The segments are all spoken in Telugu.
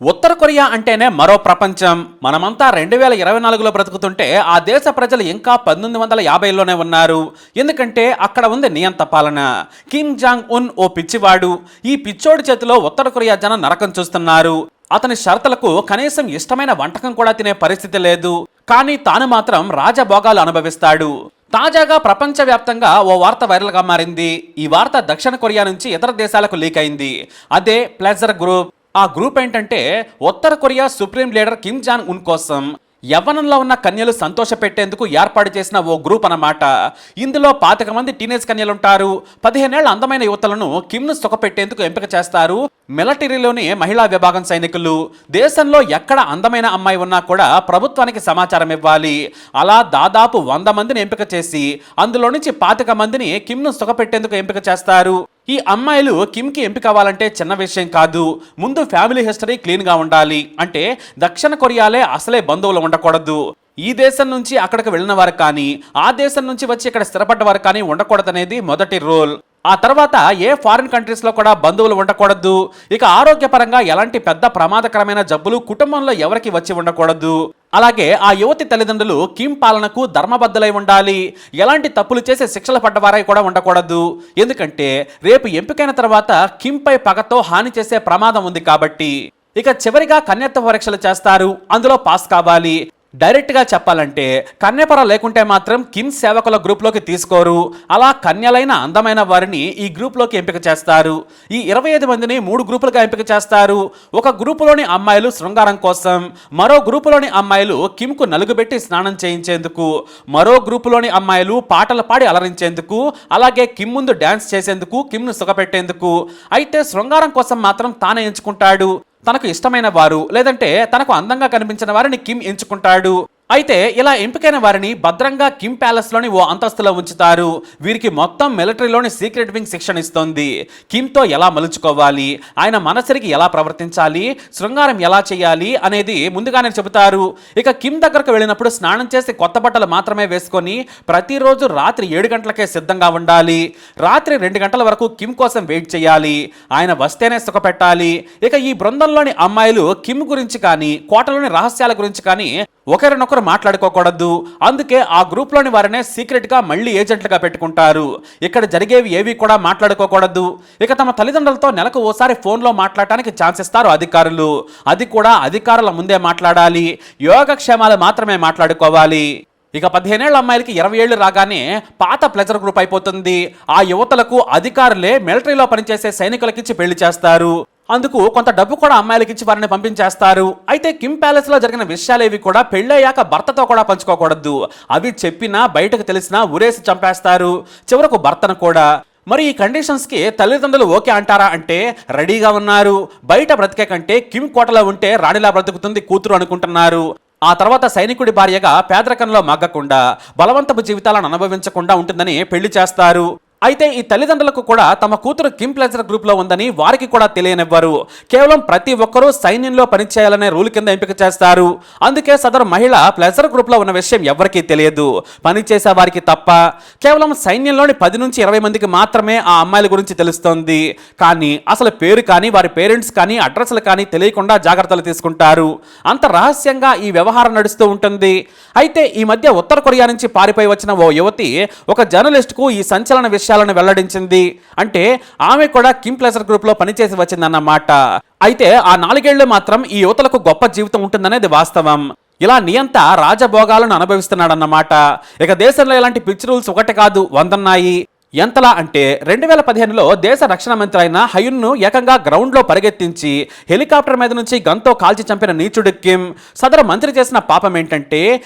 ఉత్తర కొరియా అంటేనే మరో ప్రపంచం. మనమంతా 2024లో బ్రతుకుతుంటే ఆ దేశ ప్రజలు ఇంకా 1950లోనే ఉన్నారు. ఎందుకంటే అక్కడ ఉంది నియంత పాలన. కిమ్ జాంగ్ ఉన్ ఓ పిచ్చివాడు. ఈ పిచ్చోడి చేతిలో ఉత్తర కొరియా జనం నరకం చూస్తున్నారు. అతని షరతులకు కనీసం ఇష్టమైన వంటకం కూడా తినే పరిస్థితి లేదు. కానీ తాను మాత్రం రాజభోగాలు అనుభవిస్తాడు. తాజాగా ప్రపంచవ్యాప్తంగా ఓ వార్త వైరల్గా మారింది. ఈ వార్త దక్షిణ కొరియా నుంచి ఇతర దేశాలకు లీక్ అయింది. అదే ప్లెజర్ గ్రూప్. ఆ గ్రూప్ ఏంటంటే ఉత్తర Korea supreme leader Kim Jong Un కోసం యవ్వనంలో ఉన్న కన్యలు సంతోష పెట్టేందుకు ఏర్పాటు చేసిన ఓ గ్రూప్ అన్నమాట. ఇందులో 25 మంది టీనేజ్ కన్యలుంటారు. 15 ఏళ్ల అందమైన యువతలను కిమ్ను సుఖపెట్టేందుకు ఎంపిక చేస్తారు మిలిటరీలోని మహిళా విభాగం సైనికులు. దేశంలో ఎక్కడ అందమైన అమ్మాయి ఉన్నా కూడా ప్రభుత్వానికి సమాచారం ఇవ్వాలి. అలా దాదాపు 100 మందిని ఎంపిక చేసి అందులో నుంచి 25 మందిని కిమ్ను సుఖపెట్టేందుకు ఎంపిక చేస్తారు. ఈ అమ్మాయిలు కిమ్కి ఎంపిక అవ్వాలంటే చిన్న విషయం కాదు. ముందు ఫ్యామిలీ హిస్టరీ క్లీన్గా ఉండాలి. అంటే దక్షిణ కొరియాలే అసలే బంధువులు ఉండకూడదు. ఈ దేశం నుంచి అక్కడికి వెళ్ళిన వారు కానీ, ఆ దేశం నుంచి వచ్చి ఇక్కడ స్థిరపడ్డ వారు కానీ ఉండకూడదనేది మొదటి రూల్. ఆ తర్వాత ఏ ఫారిన్ కంట్రీస్లో కూడా బంధువులు ఉండకూడదు. ఇక ఆరోగ్యపరంగా ఎలాంటి పెద్ద ప్రమాదకరమైన జబ్బులు కుటుంబంలో ఎవరికి వచ్చి ఉండకూడదు. అలాగే ఆ యువతి తల్లిదండ్రులు కిమ్ పాలనకు ధర్మబద్ధులై ఉండాలి. ఎలాంటి తప్పులు చేసి శిక్షలు పడ్డవారై కూడా ఉండకూడదు. ఎందుకంటే రేపు ఎంపికైన తర్వాత కిమ్ పై పగతో హాని చేసే ప్రమాదం ఉంది కాబట్టి. ఇక చివరిగా కన్యత్వ పరీక్షలు చేస్తారు. అందులో పాస్ కావాలి. డైరెక్ట్గా చెప్పాలంటే కన్యపర లేకుంటే మాత్రం కిమ్ సేవకుల గ్రూప్లోకి తీసుకోరు. అలా కన్యలైన అందమైన వారిని ఈ గ్రూప్లోకి ఎంపిక చేస్తారు. ఈ 25 మందిని 3 గ్రూపులుగా ఎంపిక చేస్తారు. ఒక గ్రూపులోని అమ్మాయిలు శృంగారం కోసం, మరో గ్రూపులోని అమ్మాయిలు కిమ్కు నలుగుబెట్టి స్నానం చేయించేందుకు, మరో గ్రూపులోని అమ్మాయిలు పాటలు పాడి అలరించేందుకు, అలాగే కిమ్ ముందు డ్యాన్స్ చేసేందుకు, కిమ్ను సుఖపెట్టేందుకు. అయితే శృంగారం కోసం మాత్రం తానే ఎంచుకుంటాడు. తనకు ఇష్టమైన వారు లేదంటే తనకు అందంగా కనిపించిన వారిని కిమ్ ఎంచుకుంటాడు. అయితే ఇలా ఎంపికైన వారిని భద్రంగా కిమ్ ప్యాలెస్లోని ఓ అంతస్తులో ఉంచుతారు. వీరికి మొత్తం మిలిటరీలోని సీక్రెట్ వింగ్ శిక్షణ ఇస్తోంది. కిమ్తో ఎలా మలుచుకోవాలి, ఆయన మనసరికి ఎలా ప్రవర్తించాలి, శృంగారం ఎలా చేయాలి అనేది ముందుగానే చెబుతారు. ఇక కిమ్ దగ్గరకు వెళ్ళినప్పుడు స్నానం చేసి కొత్త బట్టలు మాత్రమే వేసుకొని ప్రతిరోజు రాత్రి 7 గంటలకే సిద్ధంగా ఉండాలి. రాత్రి 2 గంటల వరకు కిమ్ కోసం వెయిట్ చేయాలి. ఆయన వస్తేనే సుఖపెట్టాలి. ఇక ఈ బృందంలోని అమ్మాయిలు కిమ్ గురించి కానీ, కోటలోని రహస్యాల గురించి కానీ ఒకరినొకరు మాట్లాడుకోకూడదు. అందుకే ఆ గ్రూప్లోని వారినే సీక్రెట్గా మళ్ళీ ఏజెంట్లుగా పెట్టుకుంటారు. ఇక్కడ జరిగేవి ఏవి కూడా మాట్లాడుకోకూడదు. ఇక తమ తల్లిదండ్రులతో నెలకు ఓసారి ఫోన్లో మాట్లాడటానికి ఛాన్స్ ఇస్తారు అధికారులు. అది కూడా అధికారుల ముందే మాట్లాడాలి. యోగక్షేమాలు మాత్రమే మాట్లాడుకోవాలి. ఇక 15 ఏళ్ల అమ్మాయిలకి 20 ఏళ్లు రాగానే పాత ప్లెజర్ గ్రూప్ అయిపోతుంది. ఆ యువతలకు అధికారులే మిలిటరీలో పనిచేసే సైనికులకిచ్చి పెళ్లి చేస్తారు. అందుకు కొంత డబ్బు కూడా అమ్మాయిలకిచ్చి వారిని పంపించేస్తారు. అయితే కిమ్ ప్యాలెస్ లో జరిగిన విషయాలేవి కూడా పెళ్ళయ్యాక భర్తతో కూడా పంచుకోకూడదు. అవి చెప్పినా బయటకు తెలిసినా ఉరేసి చంపేస్తారు, చివరకు భర్తను కూడా. మరి ఈ కండిషన్స్కి తల్లిదండ్రులు ఓకే అంటారా అంటే రెడీగా ఉన్నారు. బయట బ్రతికే కంటే కిమ్ కోటలో ఉంటే రాణిలా బ్రతుకుతుంది కూతురు అనుకుంటున్నారు. ఆ తర్వాత సైనికుడి భార్యగా పేదరికంలో మగ్గకుండా, బలవంతపు జీవితాలను అనుభవించకుండా ఉంటుందని పెళ్లి చేస్తారు. అయితే ఈ తల్లిదండ్రులకు కూడా తమ కూతురు కిమ్ ప్లెజర్ గ్రూప్లో ఉందని వారికి కూడా తెలియనివ్వరు. కేవలం ప్రతి ఒక్కరూ సైన్యంలో పనిచేయాలనే రూల్ కింద ఎంపిక చేస్తారు. అందుకే సదరు మహిళ ప్లెజర్ గ్రూప్లో ఉన్న విషయం ఎవరికీ తెలియదు, పనిచేసే వారికి తప్ప. కేవలం సైన్యంలోని 10 నుంచి 20 మందికి మాత్రమే ఆ అమ్మాయిల గురించి తెలుస్తోంది. కానీ అసలు పేరు కానీ, వారి పేరెంట్స్ కానీ, అడ్రస్లు కానీ తెలియకుండా జాగ్రత్తలు తీసుకుంటారు. అంత రహస్యంగా ఈ వ్యవహారం నడుస్తూ ఉంటుంది. అయితే ఈ మధ్య ఉత్తర కొరియా నుంచి పారిపోయి వచ్చిన ఓ యువతి ఒక జర్నలిస్ట్కు ఈ సంచలన విషయాలను వెల్లడించింది. అంటే ఆమె కూడా కిమ్ ప్లెజర్ గ్రూప్ లో పనిచేసి వచ్చిందన్నమాట. అయితే ఆ 4 ఏళ్లు మాత్రం ఈ యువతలకు గొప్ప జీవితం ఉంటుందనేది వాస్తవం. ఇలా నియంత రాజభోగాలను అనుభవిస్తున్నాడన్నమాట. ఇక దేశంలో ఇలాంటి పిచ్ రూల్స్ ఒకటి కాదు, 100 ఉన్నాయి. ఎంతలా అంటే 2015లో దేశ రక్షణ మంత్రి అయిన హయున్ను ఏకంగా గ్రౌండ్లో పరిగెత్తించి హెలికాప్టర్ మీద నుంచి గన్తో కాల్చి చంపిన నీచుడు కిమ్. సదరు మంత్రి చేసిన పాపం ఏంటంటే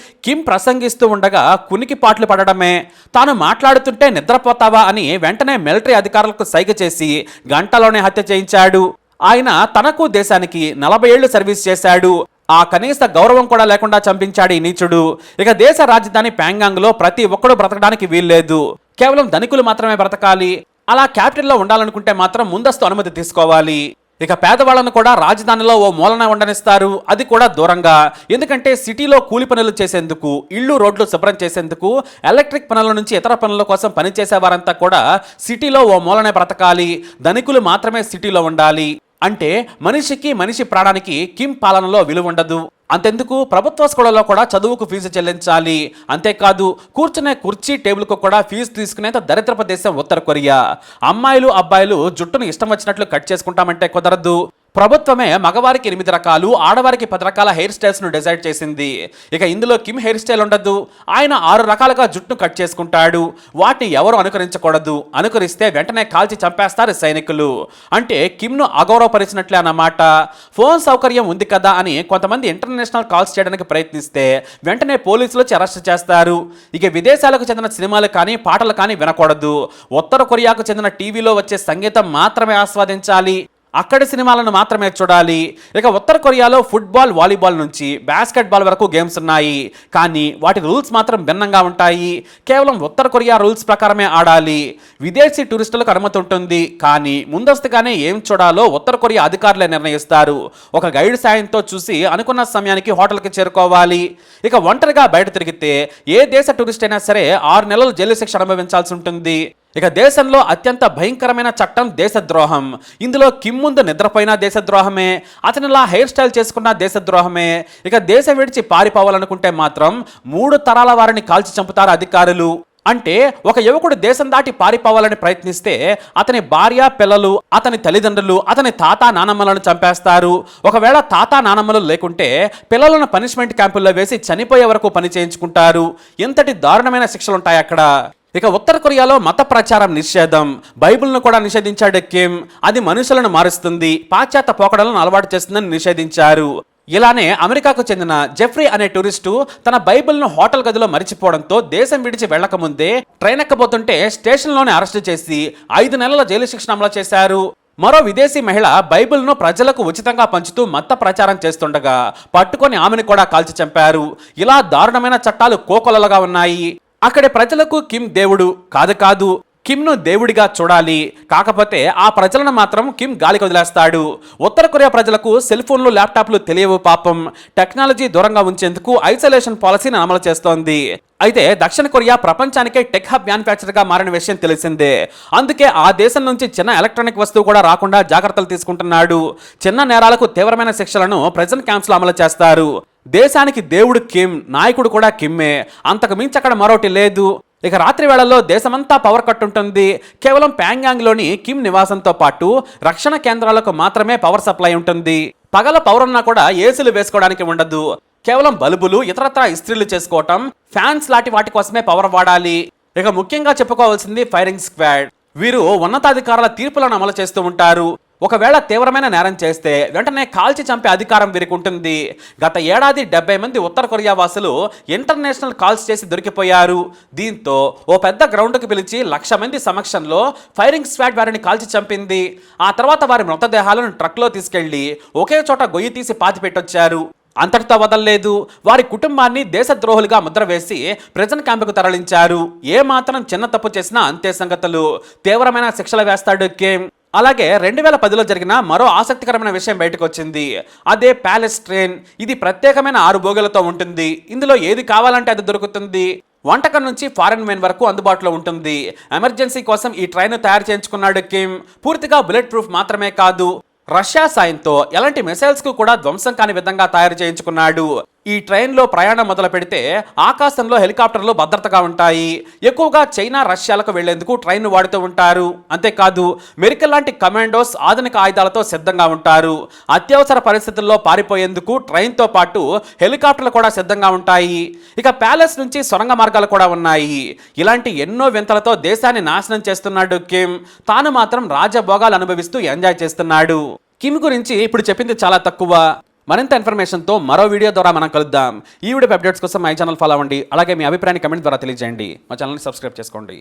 కిమ్ ప్రసంగిస్తూ ఉండగా కునికి పాటలు పడడమే. తాను మాట్లాడుతుంటే నిద్రపోతావా అని వెంటనే మిలిటరీ అధికారులకు సైగ చేసి గంటలోనే హత్య చేయించాడు. ఆయన తనకు దేశానికి 40 ఏళ్లు సర్వీస్ చేశాడు. ఆ కనీస గౌరవం కూడా లేకుండా చంపించాడు ఈ నీచుడు. ఇక దేశ రాజధాని ప్యాంగాంగ్లో ప్రతి ఒక్కడు బ్రతకడానికి వీల్లేదు. కేవలం ధనికులు మాత్రమే బ్రతకాలి. అలా క్యాపిటల్లో ఉండాలనుకుంటే మాత్రం ముందస్తు అనుమతి తీసుకోవాలి. ఇక పేదవాళ్లను కూడా రాజధానిలో ఓ మూలన ఉండనిస్తారు, అది కూడా దూరంగా. ఎందుకంటే సిటీలో కూలి పనులు చేసేందుకు, ఇళ్ళు రోడ్లు శుభ్రం చేసేందుకు, ఎలక్ట్రిక్ పనుల నుంచి ఇతర పనుల కోసం పనిచేసే వారంతా కూడా సిటీలో ఓ మూలనే బ్రతకాలి. ధనికులు మాత్రమే సిటీలో ఉండాలి. అంటే మనిషికి మనిషి ప్రాణానికి కిమ్ పాలనలో విలువ ఉండదు. అంతెందుకు ప్రభుత్వ స్కూళ్ళలో కూడా చదువుకు ఫీజు చెల్లించాలి. అంతేకాదు కూర్చునే కుర్చీ టేబుల్కు కూడా ఫీజు తీసుకునేంత దరిద్రపు దేశం ఉత్తర కొరియా. అమ్మాయిలు అబ్బాయిలు జుట్టును ఇష్టం వచ్చినట్లు కట్ చేసుకుంటామంటే కుదరదు. ప్రభుత్వమే మగవారికి 8 రకాలు, ఆడవారికి 10 రకాల హెయిర్ స్టైల్స్ను డిసైడ్ చేసింది. ఇక ఇందులో కిమ్ హెయిర్ స్టైల్ ఉండదు. ఆయన 6 రకాలుగా జుట్టును కట్ చేసుకుంటాడు. వాటిని ఎవరు అనుకరించకూడదు. అనుకరిస్తే వెంటనే కాల్చి చంపేస్తారు సైనికులు. అంటే కిమ్ను అగౌరవపరిచినట్లే అన్నమాట. ఫోన్ సౌకర్యం ఉంది కదా అని కొంతమంది ఇంటర్నేషనల్ కాల్స్ చేయడానికి ప్రయత్నిస్తే వెంటనే పోలీసులు వచ్చి అరెస్ట్ చేస్తారు. ఇక విదేశాలకు చెందిన సినిమాలు కానీ పాటలు కానీ వినకూడదు. ఉత్తర కొరియాకు చెందిన టీవీలో వచ్చే సంగీతం మాత్రమే ఆస్వాదించాలి. అక్కడి సినిమాలను మాత్రమే చూడాలి. ఇక ఉత్తర కొరియాలో ఫుట్బాల్, వాలీబాల్ నుంచి బాస్కెట్బాల్ వరకు గేమ్స్ ఉన్నాయి. కానీ వాటి రూల్స్ మాత్రం భిన్నంగా ఉంటాయి. కేవలం ఉత్తర కొరియా రూల్స్ ప్రకారమే ఆడాలి. విదేశీ టూరిస్టులకు అనుమతి ఉంటుంది. కానీ ముందస్తుగానే ఏం చూడాలో ఉత్తర కొరియా అధికారులే నిర్ణయిస్తారు. ఒక గైడ్ సాయంతో చూసి అనుకున్న సమయానికి హోటల్కి చేరుకోవాలి. ఇక ఒంటరిగా బయట తిరిగితే ఏ దేశ టూరిస్ట్ అయినా సరే 6 నెలలు జైలు శిక్ష అనుభవించాల్సి ఉంటుంది. ఇక దేశంలో అత్యంత భయంకరమైన చట్టం దేశద్రోహం. ఇందులో కిమ్ ముందు నిద్రపోయినా దేశద్రోహమే, అతనిలా హెయిర్ స్టైల్ చేసుకున్న దేశద్రోహమే. ఇక దేశం విడిచి పారిపోవాలనుకుంటే మాత్రం 3 తరాల వారిని కాల్చి చంపుతారు అధికారులు. అంటే ఒక యువకుడు దేశం దాటి పారిపోవాలని ప్రయత్నిస్తే అతని భార్య, పిల్లలు, అతని తల్లిదండ్రులు, అతని తాత నానమ్మలను చంపేస్తారు. ఒకవేళ తాత నానమ్మలు లేకుంటే పిల్లలను పనిష్మెంట్ క్యాంపుల్లో వేసి చనిపోయే వరకు పని చేయించుకుంటారు. ఇంతటి దారుణమైన శిక్షలుంటాయి అక్కడ. ఇక ఉత్తర కొరియాలో మత ప్రచారం నిషేధం. బైబిల్ను కూడా నిషేధించాడు కిమ్. అది మనుషులను మారుస్తుంది, పాశ్చాత్య పోకడలను అలవాటు చేస్తుందని నిషేధించారు. ఇలానే అమెరికాకు చెందిన జెఫ్రీ అనే టూరిస్టు తన బైబిల్ను హోటల్ గదిలో మరిచిపోవడంతో దేశం విడిచి వెళ్లకముందే ట్రైన్ ఎక్కబోతుంటే స్టేషన్లోనే అరెస్టు చేసి 5 నెలల జైలు శిక్షణ అమలు చేశారు. మరో విదేశీ మహిళ బైబిల్ను ప్రజలకు ఉచితంగా పంచుతూ మత ప్రచారం చేస్తుండగా పట్టుకొని ఆమెను కూడా కాల్చి చంపారు. ఇలా దారుణమైన చట్టాలు కోకొల్లలుగా ఉన్నాయి. అక్కడి ప్రజలకు కిమ్ దేవుడు కాదు, కిమ్ను దేవుడిగా చూడాలి. కాకపోతే ఆ ప్రజలను మాత్రం కిమ్ గాలికి వదిలేస్తాడు. ఉత్తర కొరియా ప్రజలకు సెల్ ఫోన్లు, ల్యాప్టాప్లు తెలియవు పాపం. టెక్నాలజీ దూరంగా ఉంచేందుకు ఐసోలేషన్ పాలసీని అమలు చేస్తోంది. అయితే దక్షిణ కొరియా ప్రపంచానికే టెక్ హబ్ మ్యానుఫ్యాక్చర్గా మారిన విషయం తెలిసిందే. అందుకే ఆ దేశం నుంచి చిన్న ఎలక్ట్రానిక్ వస్తువు కూడా రాకుండా జాగ్రత్తలు తీసుకుంటున్నాడు. చిన్న నేరాలకు తీవ్రమైన శిక్షలను ప్రెజెంట్ క్యాంప్స్లో అమలు చేస్తారు. దేశానికి దేవుడు కిమ్, నాయకుడు కూడా కిమ్మే. అంతకు మించి అక్కడ మరోటి లేదు. ఇక రాత్రి వేళల్లో దేశమంతా పవర్ కట్ ఉంటుంది. కేవలం ప్యాంగ్యాంగ్లోని కిమ్ నివాసంతో పాటు రక్షణ కేంద్రాలకు మాత్రమే పవర్ సప్లై ఉంటుంది. పగల పవర్ ఉన్నా కూడా ఏసీలు వేసుకోవడానికి ఉండదు. కేవలం బల్బులు, ఇతరత్రా ఇస్త్రీలు చేసుకోవటం, ఫ్యాన్స్ లాంటి వాటి కోసమే పవర్ వాడాలి. ఇక ముఖ్యంగా చెప్పుకోవాల్సింది ఫైరింగ్ స్క్వాడ్. వీరు ఉన్నతాధికారుల తీర్పులను అమలు చేస్తూ ఉంటారు. ఒకవేళ తీవ్రమైన నేరం చేస్తే వెంటనే కాల్చి చంపే అధికారం వీరికి ఉంటుంది. గత ఏడాది 70 మంది ఉత్తర కొరియా వాసులు ఇంటర్నేషనల్ కాల్స్ చేసి దొరికిపోయారు. దీంతో ఓ పెద్ద గ్రౌండ్కి పిలిచి 1,00,000 మంది సమక్షంలో ఫైరింగ్ స్క్వాడ్ వారిని కాల్చి చంపింది. ఆ తర్వాత వారి మృతదేహాలను ట్రక్లో తీసుకెళ్లి ఒకే చోట గొయ్యి తీసి పాతిపెట్టొచ్చారు. అంతటితో వదలలేదు. వారి కుటుంబాన్ని దేశద్రోహులుగా ముద్ర వేసి ప్రెజెంట్ క్యాంపుకు తరలించారు. ఏ మాత్రం చిన్న తప్పు చేసినా అంతే సంగతులు. తీవ్రమైన శిక్షలు వేస్తాడు కిమ్. అలాగే 2010లో జరిగిన మరో ఆసక్తికరమైన విషయం బయటకు వచ్చింది. అదే ప్యాలెస్ ట్రైన్. ఇది ప్రత్యేకమైన 6 బోగీలతో ఉంటుంది. ఇందులో ఏది కావాలంటే అది దొరుకుతుంది. వంటకం నుంచి ఫారెన్ మెయిన్ వరకు అందుబాటులో ఉంటుంది. ఎమర్జెన్సీ కోసం ఈ ట్రైన్ తయారు చేయించుకున్నాడు కిమ్. పూర్తిగా బుల్లెట్ ప్రూఫ్ మాత్రమే కాదు, రష్యా సాయంతో ఎలాంటి మిసైల్స్ కు కూడా ధ్వంసం కాని విధంగా తయారు చేయించుకున్నాడు. ఈ ట్రైన్లో ప్రయాణం మొదలు పెడితే ఆకాశంలో హెలికాప్టర్లు భద్రతగా ఉంటాయి. ఎక్కువగా చైనా, రష్యాలకు వెళ్లేందుకు ట్రైన్ వాడుతూ ఉంటారు. అంతేకాదు మెరికల్ లాంటి కమాండోస్ ఆధునిక ఆయుధాలతో సిద్ధంగా ఉంటారు. అత్యవసర పరిస్థితుల్లో పారిపోయేందుకు ట్రైన్తో పాటు హెలికాప్టర్లు కూడా సిద్ధంగా ఉంటాయి. ఇక ప్యాలెస్ నుంచి సొరంగ మార్గాలు కూడా ఉన్నాయి. ఇలాంటి ఎన్నో వింతలతో దేశాన్ని నాశనం చేస్తున్నాడు కిమ్. తాను మాత్రం రాజభోగాలు అనుభవిస్తూ ఎంజాయ్ చేస్తున్నాడు. కిమ్ గురించి ఇప్పుడు చెప్పింది చాలా తక్కువ. మరింత ఇన్ఫర్మేషన్తో మరో వీడియో ద్వారా మనం కలుద్దాం. ఈ వీడియో అప్డేట్స్ కోసం మై ఛానల్ ఫాలో అవ్వండి. అలాగే మీ అభిప్రాయాన్ని కమెంట్ ద్వారా తెలియజేయండి. మా ఛానల్ని సబ్స్క్రైబ్ చేసుకోండి.